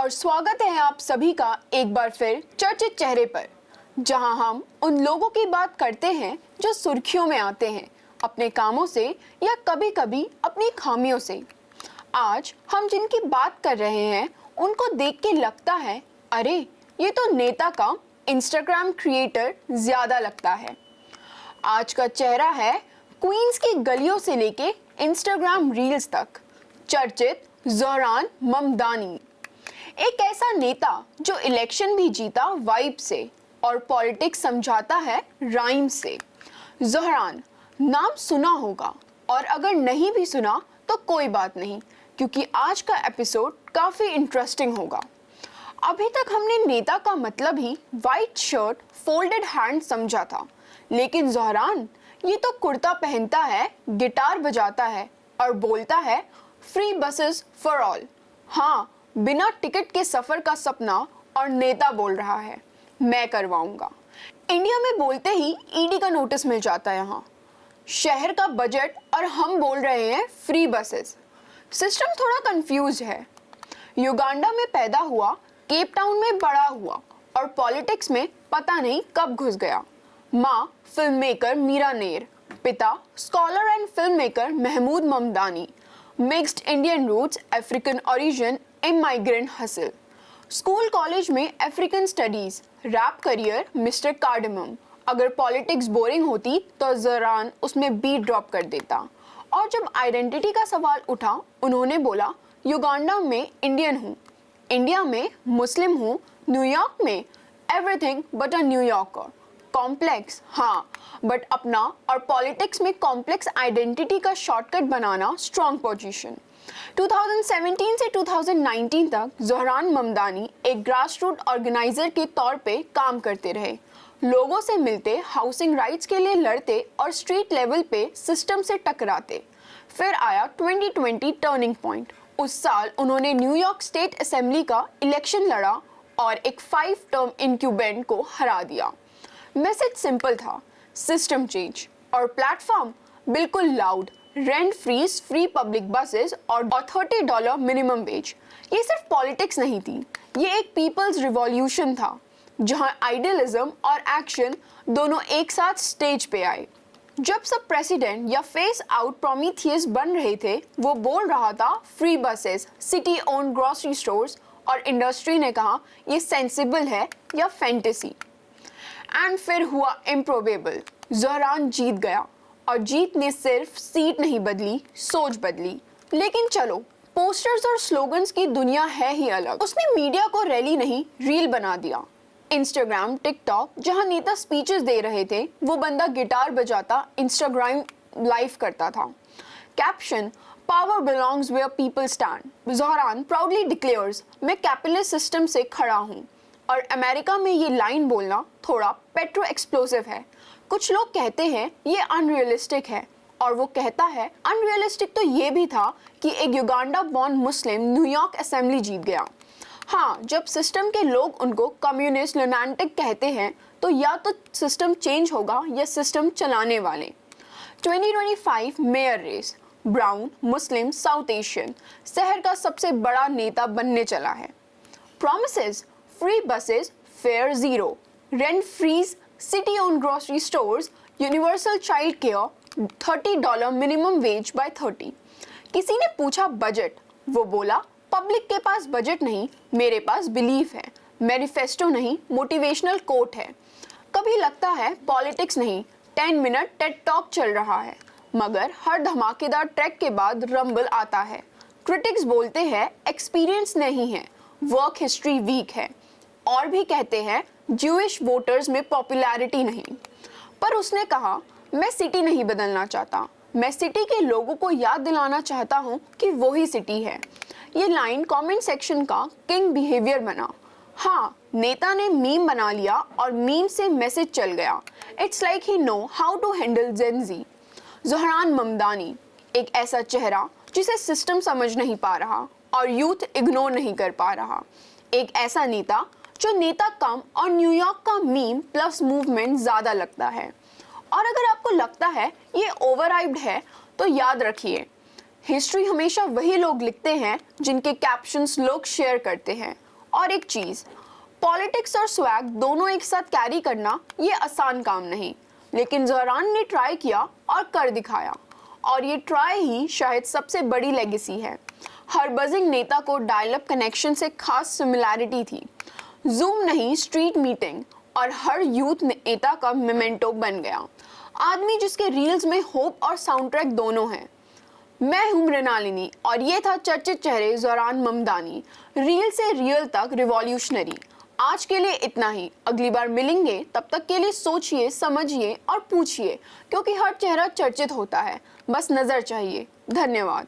और स्वागत है आप सभी का एक बार फिर चर्चित चेहरे पर, जहां हम उन लोगों की बात करते हैं जो सुर्खियों में आते हैं अपने कामों से या कभी-कभी अपनी खामियों से। आज हम जिनकी बात कर रहे हैं उनको देख के लगता है, अरे ये तो नेता का इंस्टाग्राम क्रिएटर ज्यादा लगता है। आज का चेहरा है क्वींस की गलियों से लेके इंस्टाग्राम रील्स तक, चर्चित ज़ोहरान ममदानी। एक ऐसा नेता जो इलेक्शन भी जीता वाइब से और पॉलिटिक्स समझाता है राइम से। ज़ोहरान नाम सुना होगा, और अगर नहीं भी सुना तो कोई बात नहीं, क्योंकि आज का एपिसोड काफ़ी इंटरेस्टिंग होगा। अभी तक हमने नेता का मतलब ही वाइट शर्ट फोल्डेड हैंड समझा था, लेकिन ज़ोहरान ये तो कुर्ता पहनता है, गिटार बजाता है और बोलता है फ्री बसेस फॉर ऑल। हाँ, बिना टिकट के सफर का सपना, और नेता बोल रहा है मैं करवाऊंगा। इंडिया में बोलते ही ईडी का नोटिस मिल जाता है। यहाँ शहर का बजट और हम बोल रहे हैं फ्री बसेस। सिस्टम थोड़ा कंफ्यूज है। युगांडा में पैदा हुआ, केप टाउन में बड़ा हुआ और पॉलिटिक्स में पता नहीं कब घुस गया। माँ फिल्म मेकर मीरा नेर, पिता scholar and film maker Mahmood Mamdani, mixed Indian roots, African origin, immigrant hustle. School college में African studies, rap career mister cardamom. अगर पॉलिटिक्स बोरिंग होती तो ज़ोहरान उसमें बीट ड्रॉप कर देता। और जब आइडेंटिटी का सवाल उठा, उन्होंने बोला युगांडा में इंडियन हूँ, इंडिया में मुस्लिम हूँ, न्यूयॉर्क में everything but a New Yorker. Complex हाँ, बट अपना, और पॉलिटिक्स में कॉम्प्लेक्स आइडेंटिटी का शॉर्टकट बनाना स्ट्रॉन्ग पोजीशन। 2017 से 2019 तक ज़ोहरान ममदानी एक ग्रासरूट ऑर्गेनाइजर के तौर पे काम करते रहे। लोगों से मिलते, हाउसिंग राइट्स के लिए लड़ते और स्ट्रीट लेवल पे सिस्टम से टकराते। फिर आया 2020 टर्निंग पॉइंट। उस साल उन्होंने न्यूयॉर्क स्टेट असेंबली का इलेक्शन लड़ा और एक 5 टर्म इनक्यूबेंट को हरा दिया। मैसेज सिंपल था, सिस्टम चेंज, और प्लेटफॉर्म बिल्कुल loud, rent freeze, free public buses और $30 मिनिमम वेज। ये सिर्फ पॉलिटिक्स नहीं थी, ये एक पीपल्स रिवॉल्यूशन था, जहां आइडियलिज्म और एक्शन दोनों एक साथ स्टेज पे आए। जब सब प्रेसिडेंट या फेस आउट प्रोमीथियस बन रहे थे, वो बोल रहा था free buses, city own grocery stores, और इंडस्ट्री ने कहा ये सेंसिबल है या फैंटेसी। एंड फिर हुआ इम्प्रोबेबल। ज़ोहरान जीत गया, और जीत ने सिर्फ सीट नहीं बदली, सोच बदली। लेकिन चलो, पोस्टर्स और स्लोगन्स की दुनिया है ही अलग। उसने मीडिया को रैली नहीं, रील बना दिया। इंस्टाग्राम, टिकटॉक, जहां नेता स्पीचेस दे रहे थे, वो बंदा गिटार बजाता इंस्टाग्राम लाइव करता था। Caption, power belongs where people stand. Zohran proudly declares, मैं कैपिटलिस्ट सिस्टम से खड़ा हूँ। और अमेरिका में ये लाइन बोलना थोड़ा पेट्रो एक्सप्लोसिव है। कुछ लोग कहते हैं ये अनरियलिस्टिक है, और वो कहता है अनरियलिस्टिक तो ये भी था कि एक युगांडा बॉर्न मुस्लिम न्यूयॉर्क असेंबली जीत गया। हाँ, जब सिस्टम के लोग उनको कम्युनिस्ट लुनाटिक कहते हैं, तो या तो सिस्टम चेंज होगा या सिस्टम चलाने वाले। 2025 mayor race, brown, Muslim, South Asian, शहर का सबसे बड़ा नेता बनने चला है। Promises, free buses, fare zero, rent freeze, city own grocery stores, universal child care, $30 minimum wage by 30। किसी ने पूछा बजट, वो बोला पब्लिक के पास बजट नहीं, मेरे पास बिलीफ है। मैनिफेस्टो नहीं, मोटिवेशनल कोट है। कभी लगता है पॉलिटिक्स नहीं, 10 मिनट टेड टॉक चल रहा है, मगर हर धमाकेदार ट्रैक के बाद रंबल आता है। क्रिटिक्स बोलते हैं एक्सपीरियंस नहीं है, वर्क हिस्ट्री वीक है, और भी कहते हैं ज्यूइश वोटर्स में पॉपुलैरिटी नहीं। पर उसने कहा मैं सिटी नहीं बदलना चाहता, मैं सिटी के लोगों को याद दिलाना चाहता हूँ कि वही सिटी है। ये लाइन कमेंट सेक्शन का किंग बिहेवियर बना। हाँ, नेता ने मीम बना लिया और मीम से मैसेज चल गया। It's like he know how to handle Gen Z. Zohran Mamdani एक ऐसा चेहरा जिसे सिस्टम समझ नहीं पा रहा और यूथ इग्नोर नहीं कर पा रहा। एक ऐसा नेता जो नेता कम और न्यूयॉर्क का मीम प्लस मूवमेंट ज़्यादा लगता है। और अगर आपको लगता है ये ओवरहाइप्ड है, तो याद रखिए, हिस्ट्री हमेशा वही लोग लिखते हैं जिनके कैप्शंस लोग शेयर करते हैं, और एक चीज, पॉलिटिक्स और स्वैग दोनों एक साथ कैरी करना ये आसान काम नहीं, लेकिन ज़ोहरान ने ट्राई किया और कर दिखाया। और ये ट्राई ही शायद सबसे बड़ी लेगेसी है। हर बजिंग नेता को डायल अप कनेक्शन से खास सिमिलैरिटी थी, जूम नहीं स्ट्रीट मीटिंग, और हर यूथ नेता का मेमेंटो बन गया, आदमी जिसके रील्स में होप और साउंड ट्रैक दोनों हैं। मैं हूं मृणालिनी और ये था चर्चित चेहरे ज़ोहरान ममदानी, रील से रियल तक रिवॉल्यूशनरी। आज के लिए इतना ही, अगली बार मिलेंगे, तब तक के लिए सोचिए, समझिए और पूछिए, क्योंकि हर चेहरा चर्चित होता है, बस नजर चाहिए। धन्यवाद।